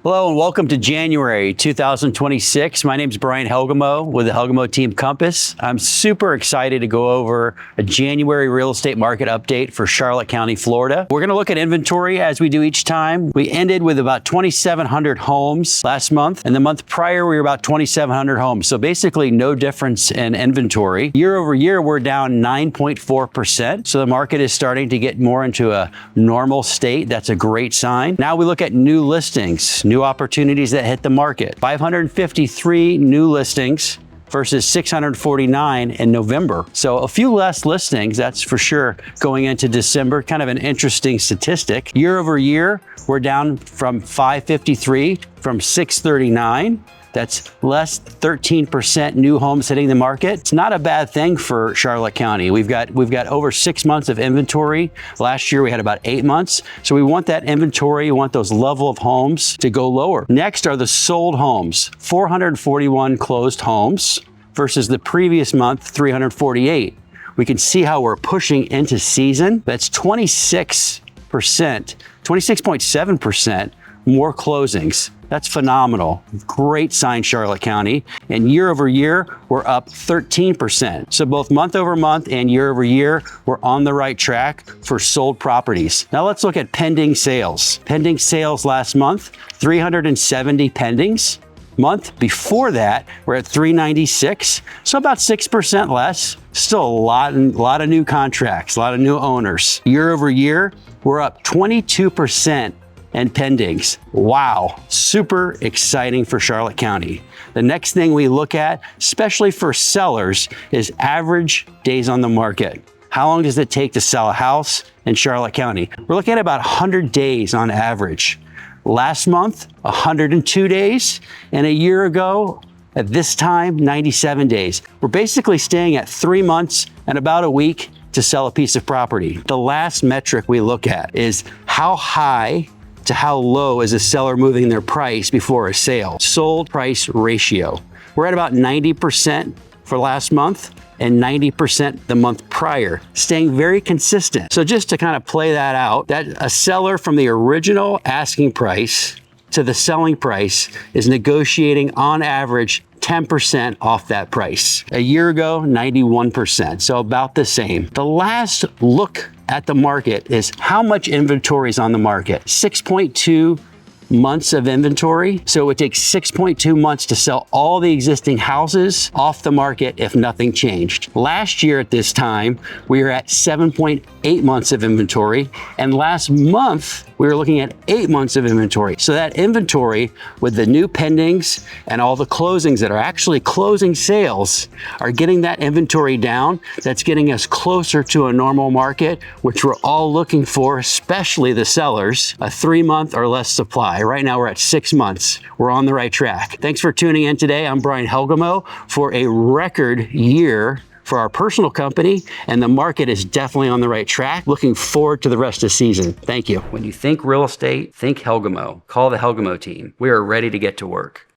Hello and welcome to January 2026. My name is Brian Helgemo with the Helgemo Team Compass. I'm super excited to go over a January real estate market update for Charlotte County, Florida. We're going to look at inventory as we do each time. We ended with about 2,700 homes last month, and the month prior we were about 2,700 homes. So basically no difference in inventory. Year over year, we're down 9.4%. So the market is starting to get more into a normal state. That's a great sign. Now we look at new listings. New opportunities that hit the market. 553 new listings versus 649 in November. So a few less listings, that's for sure, going into December. Kind of an interesting statistic. Year over year, we're down from 553 from 639. That's less 13% new homes hitting the market. It's not a bad thing for Charlotte County. We've got over 6 months of inventory. Last year we had about 8 months. So we want that inventory, we want those level of homes to go lower. Next are the sold homes. 441 closed homes versus the previous month, 348. We can see how we're pushing into season. That's 26%, 26.7% more closings. That's phenomenal. Great sign, Charlotte County. And year over year, we're up 13%. So both month over month and year over year, we're on the right track for sold properties. Now let's look at pending sales. Pending sales last month, 370 pendings. Month before that, we're at 396. So about 6% less. Still a lot of new contracts, a lot of new owners. Year over year, we're up 22%. And pendings. Wow, super exciting for Charlotte County. The next thing we look at, especially for sellers, is average days on the market. How long does it take to sell a house in Charlotte County? We're looking at about 100 days on average. Last month, 102 days, and a year ago, at this time, 97 days. We're basically staying at 3 months and about a week to sell a piece of property. The last metric we look at is how high to how low is a seller moving their price before a sale. Sold price ratio. We're at about 90% for last month and 90% the month prior, staying very consistent. So just to kind of play that out, that a seller from the original asking price to the selling price is negotiating on average 10% off that price. A year ago, 91%, so about the same. The last look at the market is how much inventory is on the market. 6.2 months of inventory. So it would take 6.2 months to sell all the existing houses off the market if nothing changed. Last year at this time, we were at 7.8 months of inventory. And last month, we were looking at 8 months of inventory. So that inventory with the new pendings and all the closings that are actually closing sales are getting that inventory down. That's getting us closer to a normal market, which we're all looking for, especially the sellers, a 3-month or less supply. Right now we're at 6 months. We're on the right track. Thanks for tuning in today. I'm Brian Helgemo for a record year for our personal company, and the market is definitely on the right track. Looking forward to the rest of the season. Thank you. When you think real estate, think Helgemo. Call the Helgemo team. We are ready to get to work.